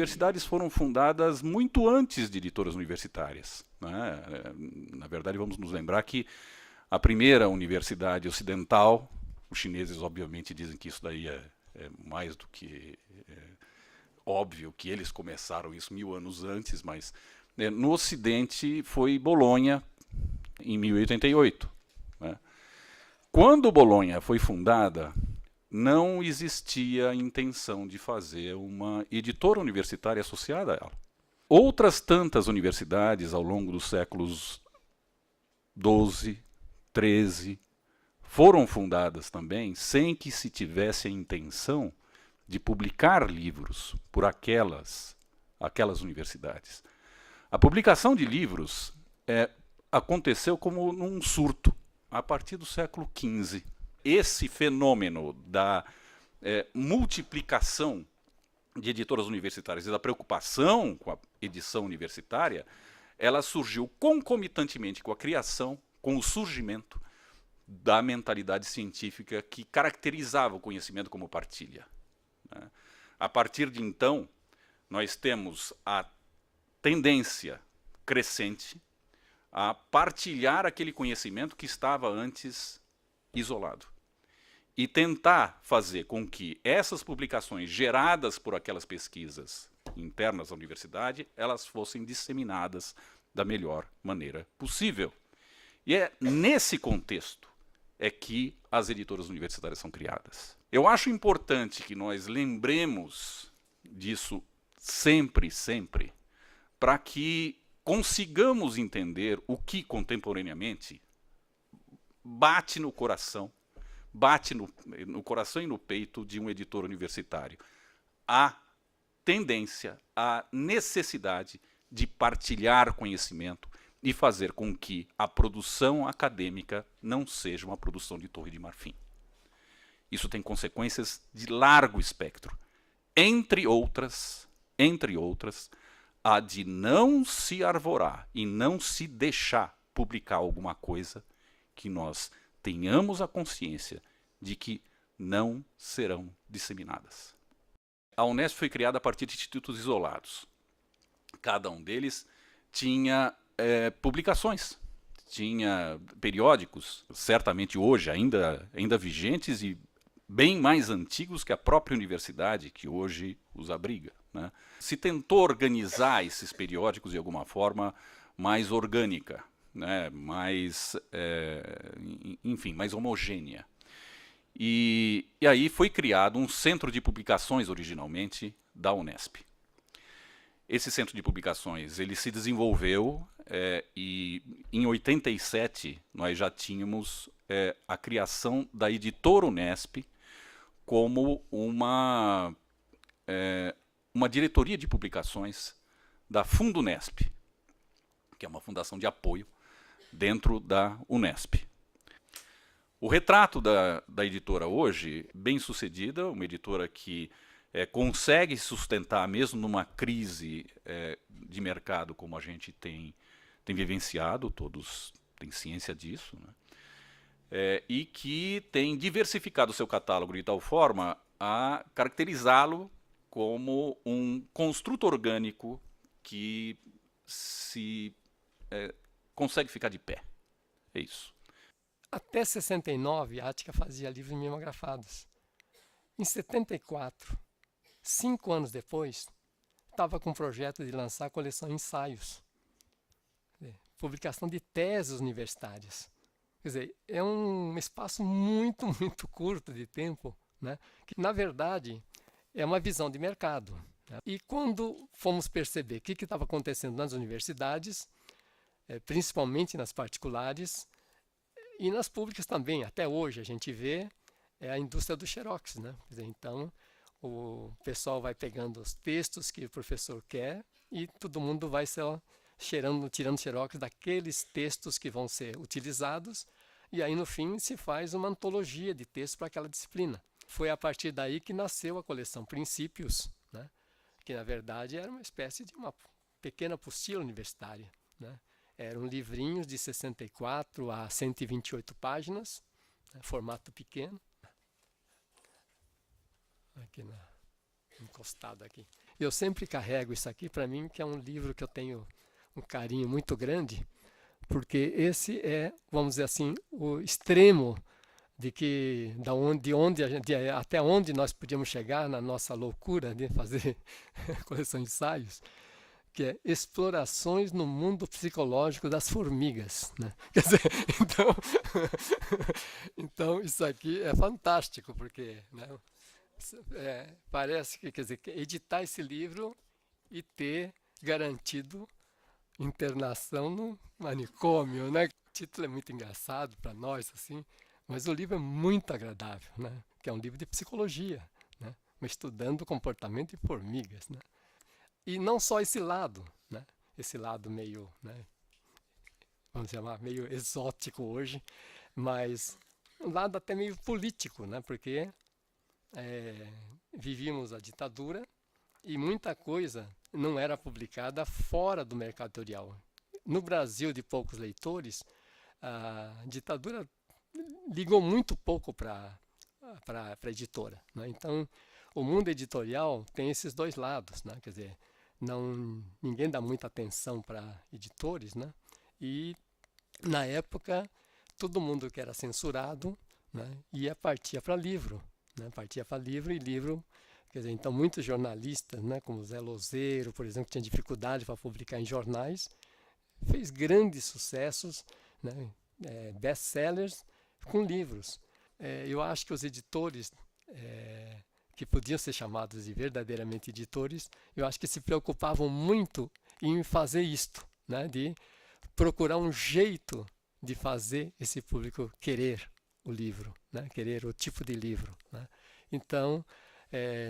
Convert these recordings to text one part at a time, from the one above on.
universidades foram fundadas muito antes de editoras universitárias, né? Na verdade, vamos nos lembrar que a primeira universidade ocidental, os chineses obviamente dizem que isso daí é mais do que óbvio que eles começaram isso 1000 anos antes, mas no Ocidente foi Bolonha em 1088. Né? Quando Bolonha foi fundada, não existia a intenção de fazer uma editora universitária associada a ela. Outras tantas universidades ao longo dos séculos XII, XIII, foram fundadas também sem que se tivesse a intenção de publicar livros por aquelas universidades. A publicação de livros aconteceu como num surto a partir do século XV. Esse fenômeno da multiplicação de editoras universitárias e da preocupação com a edição universitária, ela surgiu concomitantemente com a criação, com o surgimento da mentalidade científica que caracterizava o conhecimento como partilha. Né? A partir de então, nós temos a tendência crescente a partilhar aquele conhecimento que estava antes isolado. E tentar fazer com que essas publicações geradas por aquelas pesquisas internas da universidade, elas fossem disseminadas da melhor maneira possível. E é nesse contexto que as editoras universitárias são criadas. Eu acho importante que nós lembremos disso sempre, sempre, para que consigamos entender o que contemporaneamente bate no coração e no peito de um editor universitário. A tendência, a necessidade de partilhar conhecimento e fazer com que a produção acadêmica não seja uma produção de Torre de Marfim. Isso tem consequências de largo espectro. Entre outras, a de não se arvorar e não se deixar publicar alguma coisa que nós tenhamos a consciência de que não serão disseminadas. A Unesp foi criada a partir de institutos isolados. Cada um deles tinha publicações, tinha periódicos, certamente hoje ainda vigentes e bem mais antigos que a própria universidade que hoje os abriga. Né? Se tentou organizar esses periódicos de alguma forma mais orgânica, né? mais homogênea. E aí foi criado um centro de publicações originalmente da Unesp. Esse centro de publicações ele se desenvolveu e em 87 nós já tínhamos a criação da editora Unesp como uma diretoria de publicações da Fundunesp, que é uma fundação de apoio dentro da Unesp. O retrato da editora hoje, bem sucedida, uma editora que consegue sustentar mesmo numa crise de mercado como a gente tem vivenciado, todos têm ciência disso, né? E que tem diversificado o seu catálogo de tal forma a caracterizá-lo como um construto orgânico que se consegue ficar de pé. É isso. Até 69, a Ática fazia livros mimeografados. Em 74, 5 anos depois, estava com o projeto de lançar a coleção Ensaios, publicação de teses universitárias. Quer dizer, é um espaço muito, muito curto de tempo, né? Que, na verdade, é uma visão de mercado. Né? E quando fomos perceber o que estava acontecendo nas universidades, principalmente nas particulares, e nas públicas também, até hoje a gente vê a indústria do xerox. Né? Quer dizer, então, o pessoal vai pegando os textos que o professor quer e todo mundo vai tirando xerox daqueles textos que vão ser utilizados, e aí no fim se faz uma antologia de textos para aquela disciplina. Foi a partir daí que nasceu a coleção Princípios, né? Que na verdade era uma espécie de uma pequena apostila universitária. Né? Eram livrinhos de 64 a 128 páginas, né? Formato pequeno. Aqui encostado aqui. eu sempre carrego isso aqui para mim, que é um livro que eu tenho um carinho muito grande, porque esse é, vamos dizer assim, o extremo até onde nós podíamos chegar na nossa loucura de fazer coleção de ensaios, que é Explorações no Mundo Psicológico das Formigas, né? Quer dizer, então isso aqui é fantástico, porque, né, parece que, quer dizer, editar esse livro e ter garantido internação no manicômio, né? O título é muito engraçado para nós, assim, mas o livro é muito agradável, né? Que é um livro de psicologia, né? Mas estudando o comportamento de formigas, né? E não só esse lado, né? Esse lado meio, né, vamos chamar, meio exótico hoje, mas um lado até meio político, né? Porque vivíamos a ditadura e muita coisa não era publicada fora do mercado editorial. No Brasil, de poucos leitores, a ditadura ligou muito pouco para a editora, né? Então, o mundo editorial tem esses dois lados, né? Quer dizer, ninguém dá muita atenção para editores, né? E, na época, todo mundo que era censurado, né, partia para livro, né? Partia para livro, e livro, quer dizer, então muitos jornalistas, né, como Zé Lozeiro, por exemplo, que tinha dificuldade para publicar em jornais, fez grandes sucessos, né, best-sellers com livros. Eu acho que os editores que podiam ser chamados de verdadeiramente editores, eu acho que se preocupavam muito em fazer isto, né, de procurar um jeito de fazer esse público querer o livro, né, querer o tipo de livro, né? Então,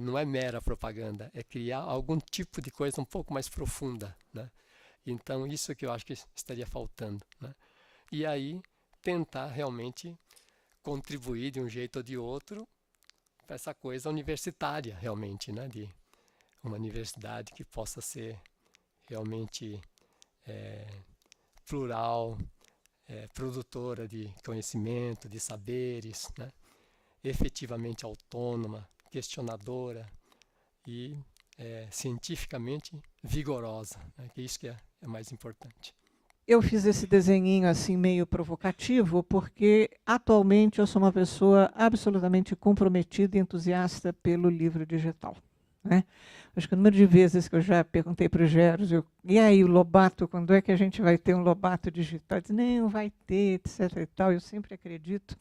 não é mera propaganda, é criar algum tipo de coisa um pouco mais profunda, né? Então, isso que eu acho que estaria faltando, né? E aí, tentar realmente contribuir de um jeito ou de outro para essa coisa universitária, realmente, né? De uma universidade que possa ser realmente plural, produtora de conhecimento, de saberes, né? Efetivamente autônoma, questionadora e cientificamente vigorosa, né? Que isso que é mais importante. Eu fiz esse desenhinho assim meio provocativo porque atualmente eu sou uma pessoa absolutamente comprometida e entusiasta pelo livro digital, né? Acho que o número de vezes que eu já perguntei para o Gérgio, e aí o Lobato, quando é que a gente vai ter um Lobato digital? Ele disse, não, vai ter, etc. e tal. Eu sempre acredito,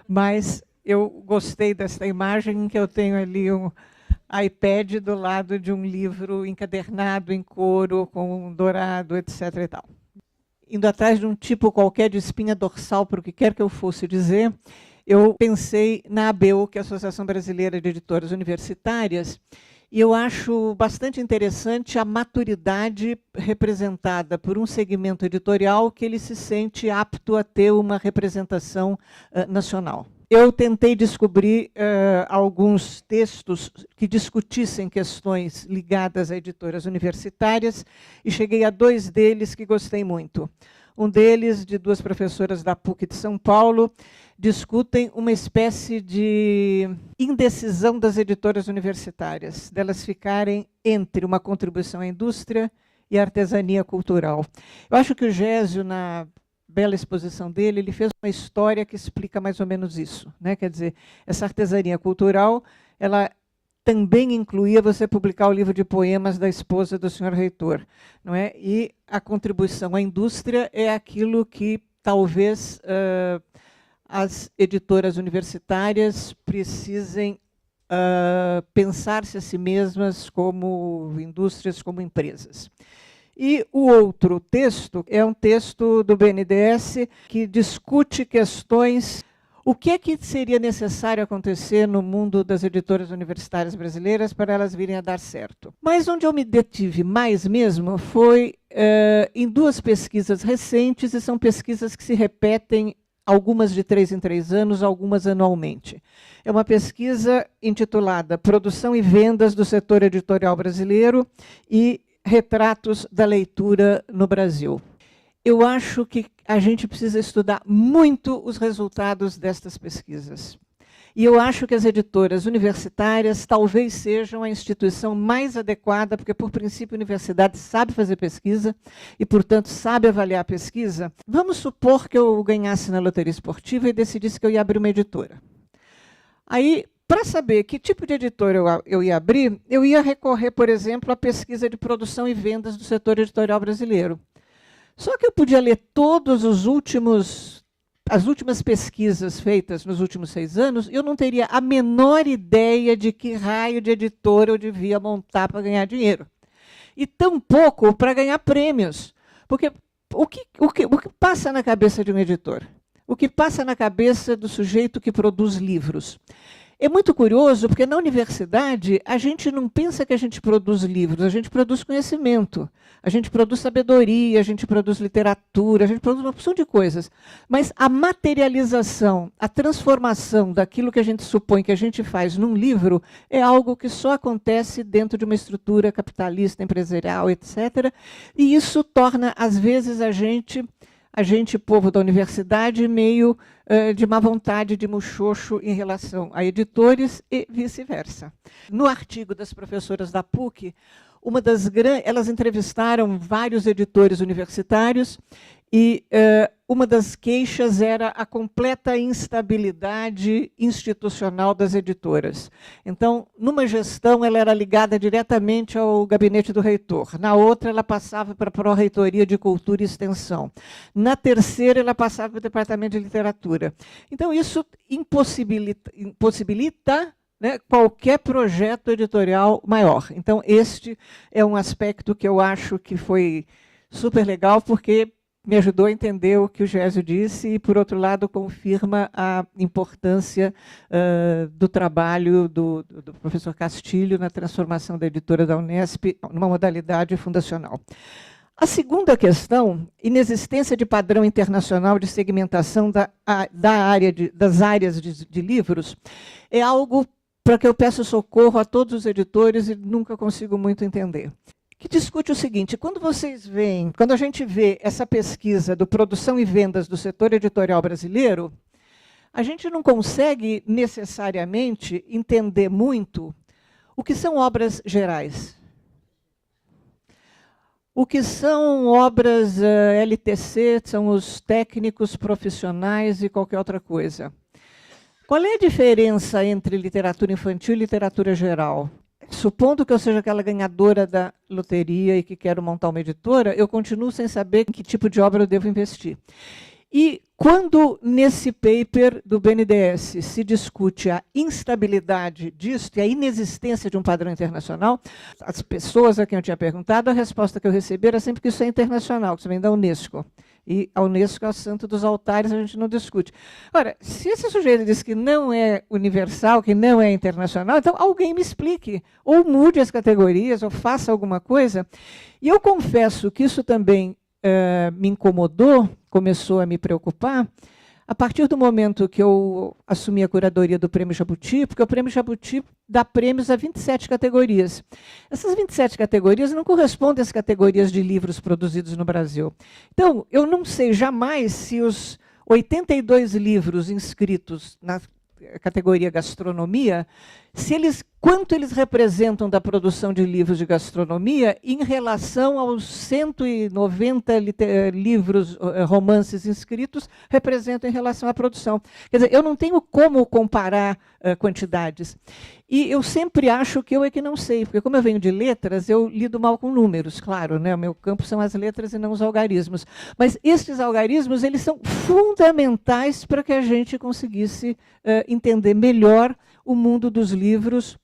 mas eu gostei dessa imagem em que eu tenho ali um iPad do lado de um livro encadernado em couro, com um dourado, etc. e tal. Indo atrás de um tipo qualquer de espinha dorsal, para o que quer que eu fosse dizer, eu pensei na ABU, que é a Associação Brasileira de Editoras Universitárias, e eu acho bastante interessante a maturidade representada por um segmento editorial que ele se sente apto a ter uma representação nacional. Eu tentei descobrir alguns textos que discutissem questões ligadas a editoras universitárias e cheguei a 2 deles que gostei muito. Um deles, de 2 professoras da PUC de São Paulo, discutem uma espécie de indecisão das editoras universitárias, delas ficarem entre uma contribuição à indústria e a artesania cultural. Eu acho que o Gésio, na bela exposição dele, ele fez uma história que explica mais ou menos isso, né? Quer dizer, essa artesania cultural, ela também incluía você publicar o livro de poemas da esposa do senhor reitor, não é? E a contribuição à indústria é aquilo que talvez as editoras universitárias precisem pensar-se a si mesmas como indústrias, como empresas. E o outro texto é um texto do BNDES que discute questões. O que é que seria necessário acontecer no mundo das editoras universitárias brasileiras para elas virem a dar certo? Mas onde eu me detive mais mesmo foi em 2 pesquisas recentes, e são pesquisas que se repetem, algumas de 3 em 3 anos, algumas anualmente. É uma pesquisa intitulada Produção e Vendas do Setor Editorial Brasileiro e Retratos da Leitura no Brasil. Eu acho que a gente precisa estudar muito os resultados destas pesquisas. E eu acho que as editoras universitárias talvez sejam a instituição mais adequada, porque, por princípio, a universidade sabe fazer pesquisa e, portanto, sabe avaliar a pesquisa. Vamos supor que eu ganhasse na loteria esportiva e decidisse que eu ia abrir uma editora. Aí, para saber que tipo de editora eu ia abrir, eu ia recorrer, por exemplo, à pesquisa de produção e vendas do setor editorial brasileiro. Só que eu podia ler todos as últimas pesquisas feitas nos últimos 6 anos, eu não teria a menor ideia de que raio de editora eu devia montar para ganhar dinheiro. E tampouco para ganhar prêmios. Porque o que passa na cabeça de um editor? O que passa na cabeça do sujeito que produz livros? É muito curioso, porque na universidade a gente não pensa que a gente produz livros, a gente produz conhecimento, a gente produz sabedoria, a gente produz literatura, a gente produz uma porção de coisas. Mas a materialização, a transformação daquilo que a gente supõe que a gente faz num livro é algo que só acontece dentro de uma estrutura capitalista, empresarial, etc. E isso torna, às vezes, a gente, povo da universidade, meio de má vontade, de muxoxo em relação a editores e vice-versa. No artigo das professoras da PUC, elas entrevistaram vários editores universitários e uma das queixas era a completa instabilidade institucional das editoras. Então, numa gestão, ela era ligada diretamente ao gabinete do reitor. Na outra, ela passava para a Pró-Reitoria de Cultura e Extensão. Na terceira, ela passava para o Departamento de Literatura. Então, isso impossibilita, né, qualquer projeto editorial maior. Então, este é um aspecto que eu acho que foi super legal, porque me ajudou a entender o que o Gésio disse e, por outro lado, confirma a importância do trabalho do professor Castilho na transformação da editora da Unesp numa modalidade fundacional. A segunda questão, inexistência de padrão internacional de segmentação das áreas de livros, é algo para que eu peço socorro a todos os editores e nunca consigo muito entender. Que discute o seguinte: quando a gente vê essa pesquisa do produção e vendas do setor editorial brasileiro, a gente não consegue necessariamente entender muito o que são obras gerais, o que são obras LTC, são os técnicos profissionais e qualquer outra coisa. Qual é a diferença entre literatura infantil e literatura geral? Supondo que eu seja aquela ganhadora da loteria e que quero montar uma editora, eu continuo sem saber em que tipo de obra eu devo investir. E quando, nesse paper do BNDES, se discute a instabilidade disso e a inexistência de um padrão internacional, as pessoas a quem eu tinha perguntado, a resposta que eu recebi era sempre que isso é internacional, que isso vem da Unesco. E a Unesco é o santo dos altares, a gente não discute. Ora, se esse sujeito diz que não é universal, que não é internacional, então alguém me explique, ou mude as categorias, ou faça alguma coisa. E eu confesso que isso também me incomodou, começou a me preocupar, a partir do momento que eu assumi a curadoria do Prêmio Jabuti, porque o Prêmio Jabuti dá prêmios a 27 categorias. Essas 27 categorias não correspondem às categorias de livros produzidos no Brasil. Então, eu não sei jamais se os 82 livros inscritos na categoria gastronomia, quanto eles representam da produção de livros de gastronomia em relação aos 190 livros, romances inscritos, representam em relação à produção. Quer dizer, eu não tenho como comparar quantidades. E eu sempre acho que eu é que não sei, porque como eu venho de letras, eu lido mal com números, claro, né? O meu campo são as letras e não os algarismos. Mas estes algarismos, eles são fundamentais para que a gente conseguisse entender melhor o mundo dos livros,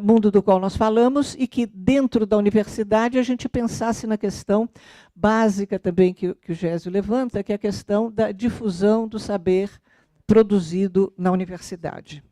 mundo do qual nós falamos, e que dentro da universidade a gente pensasse na questão básica também que o Gésio levanta, que é a questão da difusão do saber produzido na universidade.